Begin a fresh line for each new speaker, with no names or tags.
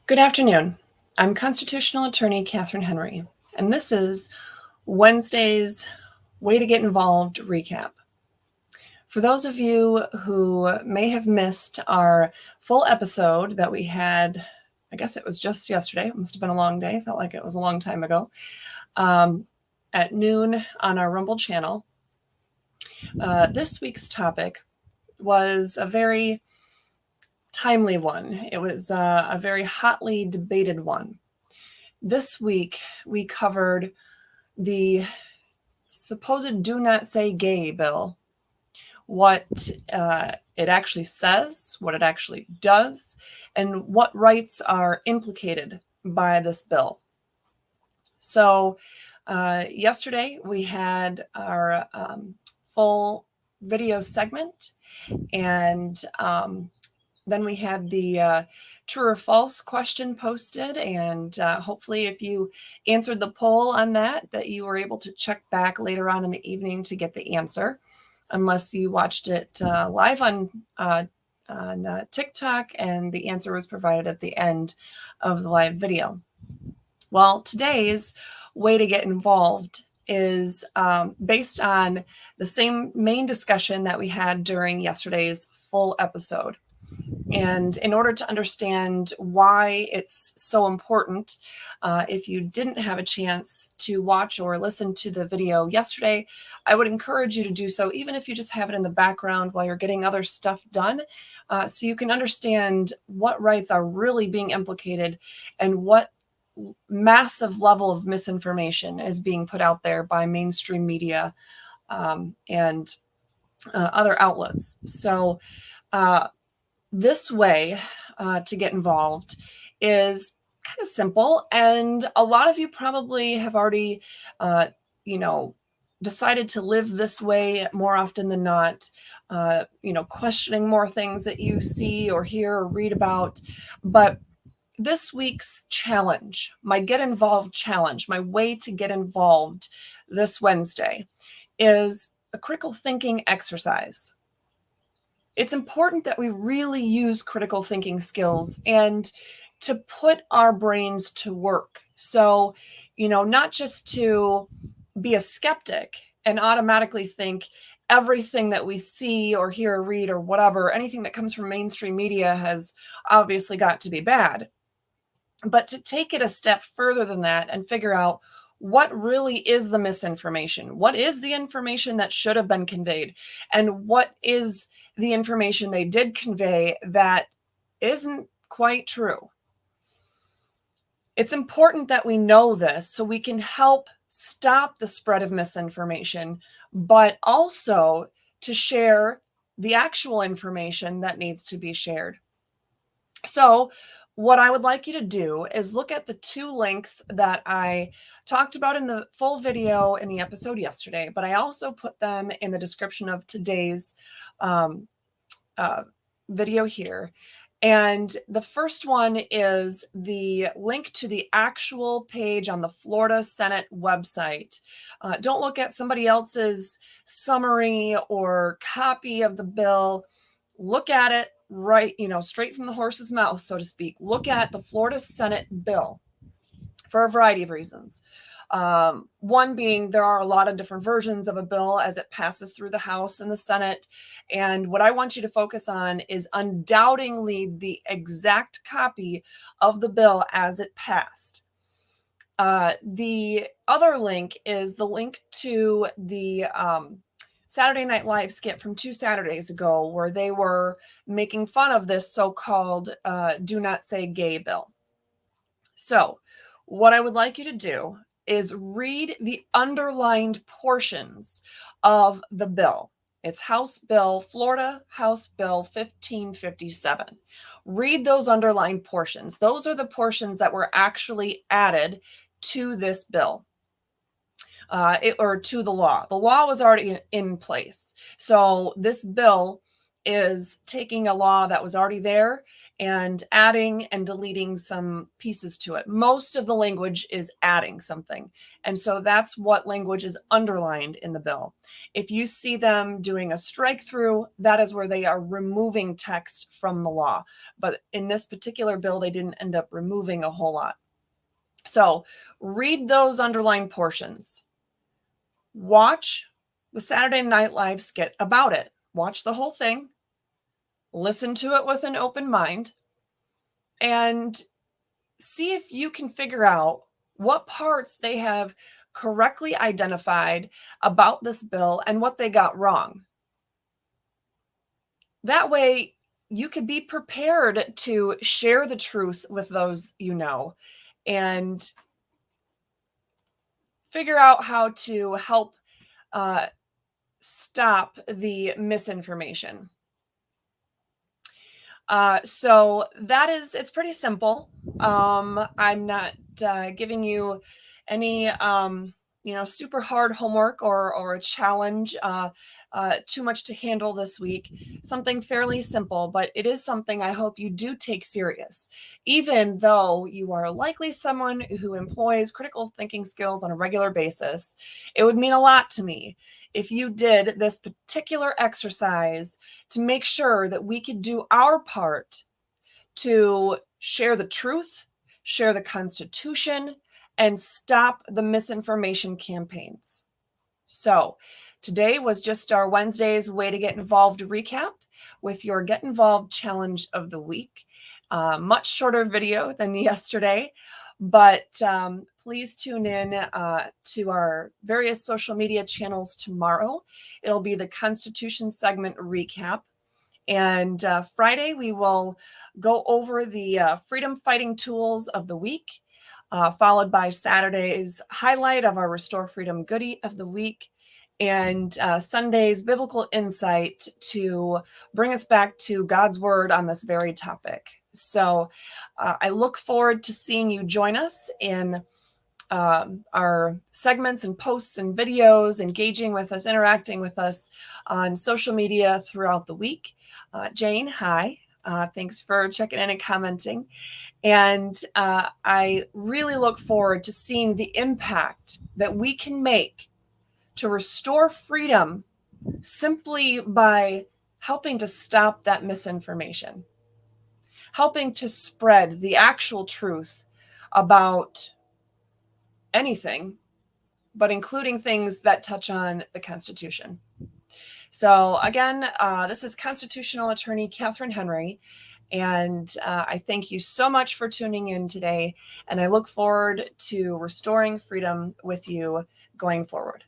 Good afternoon. I'm constitutional attorney Katherine Henry, and this is Wednesday's Way to Get Involved recap. For those of you who may have missed our full episode that we had, I guess it was just yesterday, it must have been a long day, felt like it was a long time ago, at noon on our Rumble channel. This week's topic was a very timely one. It was a very hotly debated one. This week, we covered the supposed do not say gay bill, what it actually says, what it actually does, and what rights are implicated by this bill. So yesterday, we had our full video segment, and then we had the true or false question posted, and hopefully if you answered the poll on that you were able to check back later on in the evening to get the answer, unless you watched it live on TikTok and the answer was provided at the end of the live video. Well, today's way to get involved is based on the same main discussion that we had during yesterday's full episode. And in order to understand why it's so important, if you didn't have a chance to watch or listen to the video yesterday, I would encourage you to do so, even if you just have it in the background while you're getting other stuff done, so you can understand what rights are really being implicated and what massive level of misinformation is being put out there by mainstream media and other outlets. So this way to get involved is kind of simple, and a lot of you probably have already decided to live this way more often than not, questioning more things that you see or hear or read about. But this week's challenge, my Get Involved challenge, my way to get involved this Wednesday, is a critical thinking exercise. It's important that we really use critical thinking skills and to put our brains to work. So, not just to be a skeptic and automatically think everything that we see or hear or read or whatever, anything that comes from mainstream media has obviously got to be bad. But to take it a step further than that and figure out what really is the misinformation, what is the information that should have been conveyed, and what is the information they did convey that isn't quite true. It's important that we know this so we can help stop the spread of misinformation, but also to share the actual information that needs to be shared. So what I would like you to do is look at the two links that I talked about in the full video in the episode yesterday, but I also put them in the description of today's video here. And the first one is the link to the actual page on the Florida Senate website. Don't look at somebody else's summary or copy of the bill. Look at it right, straight from the horse's mouth, so to speak. Look at the Florida Senate bill for a variety of reasons. One being there are a lot of different versions of a bill as it passes through the House and the Senate. And what I want you to focus on is undoubtedly the exact copy of the bill as it passed. The other link is the link to the Saturday Night Live skit from 2 Saturdays ago, where they were making fun of this so-called do not say gay bill. So what I would like you to do is read the underlined portions of the bill. It's Florida House Bill 1557. Read those underlined portions. Those are the portions that were actually added to this bill. Or to the law. The law was already in place. So this bill is taking a law that was already there and adding and deleting some pieces to it. Most of the language is adding something. And so that's what language is underlined in the bill. If you see them doing a strike through, that is where they are removing text from the law. But in this particular bill, they didn't end up removing a whole lot. So read those underlined portions. Watch the Saturday Night Live skit about it. Watch the whole thing. Listen to it with an open mind and see if you can figure out what parts they have correctly identified about this bill and what they got wrong. That way, you could be prepared to share the truth with those you know and figure out how to help stop the misinformation. So that is, it's pretty simple. I'm not giving you any, super hard homework or a challenge, too much to handle this week. Something fairly simple, but it is something I hope you do take serious, even though you are likely someone who employs critical thinking skills on a regular basis. It would mean a lot to me if you did this particular exercise to make sure that we could do our part to share the truth, share the Constitution, and stop the misinformation campaigns. So today was just our Wednesday's Way to Get Involved recap with your Get Involved Challenge of the Week. Much shorter video than yesterday, but please tune in to our various social media channels tomorrow. It'll be the Constitution segment recap. And Friday, we will go over the freedom fighting tools of the week, followed by Saturday's highlight of our Restore Freedom Goodie of the week, and Sunday's biblical insight to bring us back to God's word on this very topic. So I look forward to seeing you join us in our segments and posts and videos, engaging with us, interacting with us on social media throughout the week. Jane, hi. Thanks for checking in and commenting. And I really look forward to seeing the impact that we can make to restore freedom simply by helping to stop that misinformation, helping to spread the actual truth about anything, but including things that touch on the Constitution. So again, this is constitutional attorney Katherine Henry, and I thank you so much for tuning in today, and I look forward to restoring freedom with you going forward.